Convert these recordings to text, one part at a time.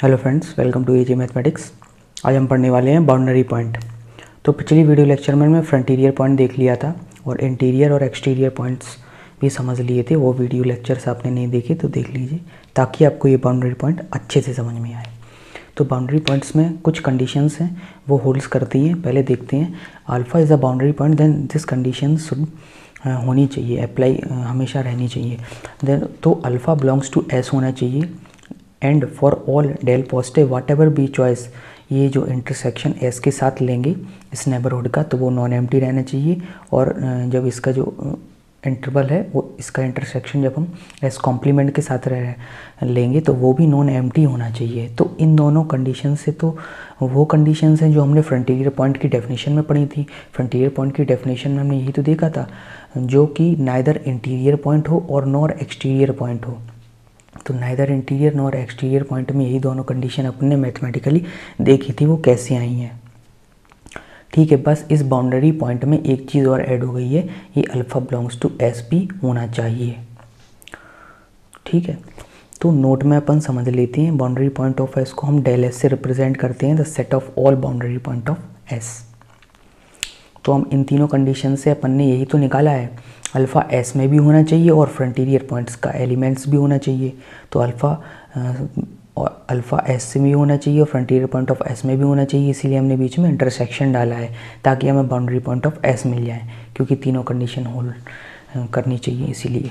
Hello friends, welcome to AG mathematics. आज हम पढ़ने वाले हैं बाउंड्री पॉइंट। तो पिछली वीडियो लेक्चर में मैं फ्रंटीरियर पॉइंट देख लिया था और इंटीरियर और एक्सटीरियर पॉइंट्स भी समझ लिए थे। वो वीडियो लेक्चर्स आपने नहीं देखे तो देख लीजिए, ताकि आपको ये बाउंड्री पॉइंट अच्छे से समझ में आए। तो बाउंड्री पॉइंट्स में कुछ कंडीशंस हैं, वो होल्ड्स करती हैं। पहले देखते हैं, alpha is a boundary point, then this condition should होनी चाहिए, अप्लाई हमेशा रहनी चाहिए। देन तो अल्फ़ा बिलोंग्स टू एस होना चाहिए and for all del positive whatever be choice. ये जो इंटरसेक्शन एस के साथ लेंगे इस नेबरहुड का, तो वो नॉन एम्प्टी रहना चाहिए। और जब इसका जो इंटरवल है वो इसका इंटरसेक्शन जब हम एस कॉम्प्लीमेंट के साथ लेंगे तो वो भी नॉन एम्प्टी होना चाहिए। तो इन दोनों कंडीशन से, तो वो कंडीशंस हैं जो हमने फ्रंटीरियर पॉइंट की डेफिनेशन में पढ़ी थी। फ्रंटीरियर पॉइंट की डेफिनेशन में हमने यही तो देखा था, जो कि नाइदर इंटीरियर पॉइंट हो और नॉर एक्सटीरियर पॉइंट हो। तो neither interior nor exterior point में यही दोनों कंडीशन अपने मैथमेटिकली देखी थी, वो कैसे आई हैं। ठीक है, बस इस बाउंड्री पॉइंट में एक चीज़ और ऐड हो गई है, ये अल्फ़ा बिलोंग्स टू एस भी होना चाहिए। ठीक है, तो नोट में अपन समझ लेते हैं, बाउंड्री पॉइंट ऑफ एस को हम डेल एस से रिप्रेजेंट करते हैं, the set of all boundary point of S. तो हम इन तीनों कंडीशन से अपन ने यही तो निकाला है, अल्फ़ा एस में भी होना चाहिए और फ्रंटीरियर पॉइंट्स का एलिमेंट्स भी होना चाहिए। तो अल्फ़ा एस से भी होना चाहिए और फ्रंटीरियर पॉइंट ऑफ एस में भी होना चाहिए, इसीलिए हमने बीच में इंटरसेक्शन डाला है, ताकि हमें बाउंड्री पॉइंट ऑफ एस मिल जाए, क्योंकि तीनों कंडीशन होल्ड करनी चाहिए इसीलिए।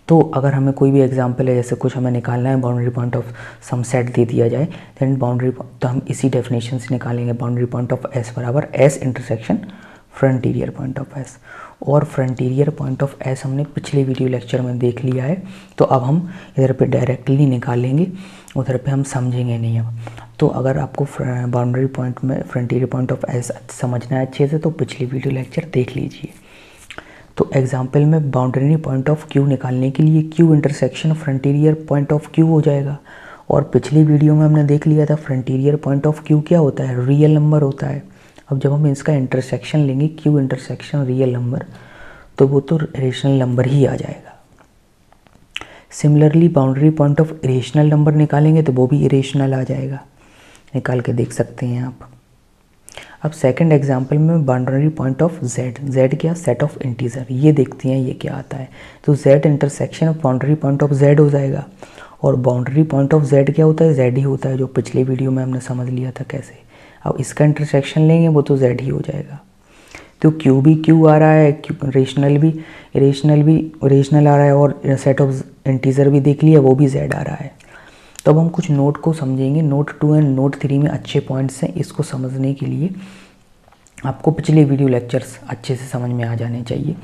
तो अगर हमें कोई भी एग्जांपल है, जैसे कुछ हमें निकालना है, boundary point of some set दे दिया जाए, देन तो हम इसी डेफिनेशन से निकालेंगे, बाउंड्री पॉइंट ऑफ एस बराबर S intersection frontier point of S. और फ्रंटीरियर पॉइंट ऑफ एस हमने पिछले वीडियो लेक्चर में देख लिया है, तो अब हम इधर पे डायरेक्टली निकालेंगे, उधर पे हम समझेंगे नहीं अब। तो अगर आपको बाउंड्री पॉइंट में फ्रंटीरियर पॉइंट ऑफ एस समझना है अच्छे से, तो पिछली वीडियो लेक्चर देख लीजिए। तो एग्जाम्पल में बाउंड्री पॉइंट ऑफ क्यू निकालने के लिए Q intersection frontier point of Q हो जाएगा। और पिछली वीडियो में हमने देख लिया था फ्रंटीरियर पॉइंट ऑफ क्यू क्या होता है, रियल नंबर होता है। अब जब हम इसका इंटरसेक्शन लेंगे, क्यू इंटरसेक्शन रियल नंबर, तो वो तो रेशनल नंबर ही आ जाएगा। Similarly boundary point of irrational number निकालेंगे तो वो भी इरेशनल आ जाएगा, निकाल के देख सकते हैं आप। अब सेकंड एग्जांपल में boundary point of Z, Z क्या, सेट ऑफ इंटीजर, ये देखते हैं ये क्या आता है। तो Z intersection of boundary point of Z हो जाएगा। और बाउंड्री पॉइंट ऑफ जेड क्या होता है, जेड ही होता है, जो पिछले वीडियो में हमने समझ लिया था कैसे। अब इसका इंटरसेक्शन लेंगे वो तो जेड ही हो जाएगा। तो क्यू भी क्यू आ रहा है, रेशनल भी रेशनल आ रहा है, और सेट ऑफ इंटीजर भी देख लिया, वो भी जेड आ रहा है। तो अब हम कुछ नोट को समझेंगे, नोट 2 एंड नोट 3 में अच्छे पॉइंट्स हैं। इसको समझने के लिए आपको पिछले वीडियो लेक्चर्स अच्छे से समझ में आ जाने चाहिए,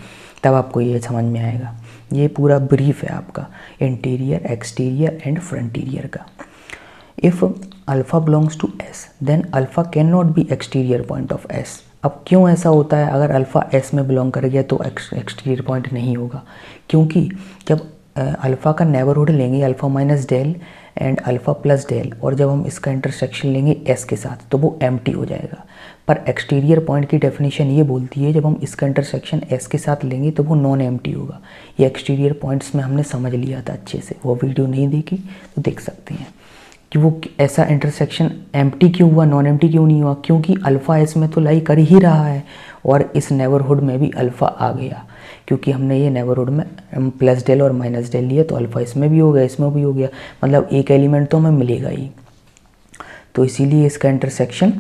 तब आपको ये समझ में आएगा। ये पूरा ब्रीफ है आपका इंटीरियर, एक्सटीरियर एंड फ्रंटीरियर का। If alpha belongs to S, then alpha can not be exterior point of S. अब क्यों ऐसा होता है, अगर अल्फ़ा एस में बिलोंग कर गया तो एक्सटीरियर पॉइंट नहीं होगा, क्योंकि जब अल्फ़ा का नेबरहुड लेंगे alpha minus del and alpha plus del, और जब हम इसका इंटरसेक्शन लेंगे एस के साथ, तो वो एम्प्टी हो जाएगा। पर एक्सटीरियर पॉइंट की डेफिनेशन ये बोलती है, जब हम इसका इंटरसेक्शन एस के साथ लेंगे तो वो नॉन एम्प्टी होगा। ये एक्सटीरियर पॉइंट्स में हमने समझ लिया था अच्छे से, वो वीडियो नहीं देखी तो देख सकते हैं कि वो ऐसा इंटरसेक्शन एम्प्टी क्यों हुआ, नॉन एम्प्टी क्यों नहीं हुआ, क्योंकि अल्फ़ा एस में तो लाई कर ही रहा है और इस नेबरहुड में भी अल्फ़ा आ गया, क्योंकि हमने ये नेबरहुड में प्लस डेल और माइनस डेल लिया, तो अल्फ़ा इसमें भी हो गया, इसमें भी हो गया, मतलब एक एलिमेंट तो हमें मिलेगा ही। तो इसीलिए इसका इंटरसेक्शन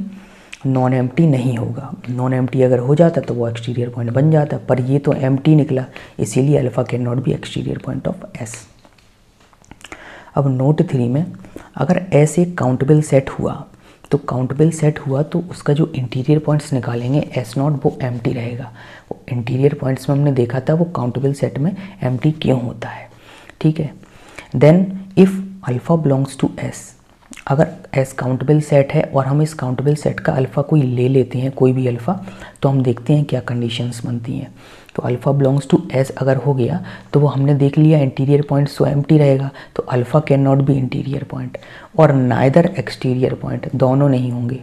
नॉन एम्प्टी नहीं होगा। नॉन एम्प्टी अगर हो जाता तो वो एक्सटीरियर पॉइंट बन जाता, पर ये तो एम्प्टी निकला, इसीलिए alpha can not be exterior point of S. अब नोट 3 में अगर एस एक काउंटेबल सेट हुआ, तो काउंटेबल सेट हुआ तो उसका जो इंटीरियर पॉइंट्स निकालेंगे एस नॉट, वो एम्प्टी रहेगा। वो इंटीरियर पॉइंट्स में हमने देखा था वो काउंटेबल सेट में एम्प्टी क्यों होता है। ठीक है, then if alpha belongs to S, अगर एस काउंटेबल सेट है और हम इस काउंटेबल सेट का अल्फ़ा कोई ले लेते हैं, कोई भी अल्फ़ा, तो हम देखते हैं क्या कंडीशंस बनती हैं। तो अल्फ़ा बिलोंग्स टू एस अगर हो गया तो वो हमने देख लिया इंटीरियर पॉइंट सो एम्प्टी रहेगा, तो alpha can not B interior point, और नाइदर एक्सटीरियर पॉइंट, दोनों नहीं होंगे।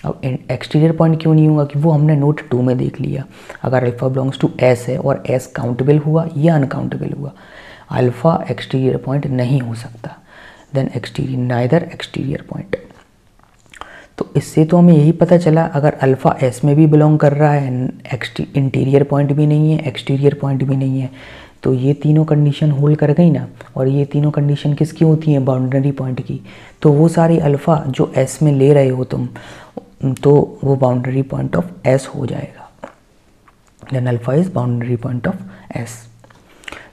अब एक्सटीरियर पॉइंट क्यों नहीं होगा, कि वो हमने नोट 2 में देख लिया, अगर अल्फ़ा बिलोंग्स टू एस है और एस काउंटेबल हुआ या अनकाउंटेबल हुआ, अल्फ़ा एक्सटीरियर पॉइंट नहीं हो सकता। Then exterior, neither exterior point. तो इससे तो हमें यही पता चला अगर अल्फ़ा एस में भी बिलोंग कर रहा है, इंटीरियर पॉइंट भी नहीं है, एक्सटीरियर पॉइंट भी नहीं है, तो ये तीनों कंडीशन होल्ड कर गई ना। और ये तीनों कंडीशन किसकी होती हैं? बाउंड्री पॉइंट की। तो वो सारी अल्फ़ा जो एस में ले रहे हो तुम, तो वो बाउंड्री पॉइंट ऑफ एस हो जाएगा। Then alpha is boundary point of S.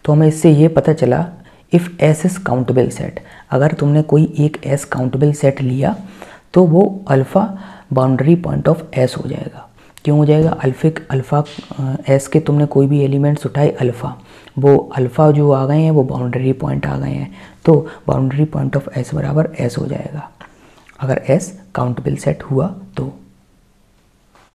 तो हमें इससे ये पता चला if S is countable set, अगर तुमने कोई एक एस काउंटेबल सेट लिया तो वो alpha boundary point of S हो जाएगा। क्यों हो जाएगा? अल्फ़ा एस के तुमने कोई भी एलिमेंट्स उठाए अल्फ़ा, वो अल्फ़ा जो आ गए हैं वो बाउंड्री पॉइंट आ गए हैं, तो बाउंड्री पॉइंट ऑफ एस बराबर एस हो जाएगा अगर एस काउंटेबल सेट हुआ तो।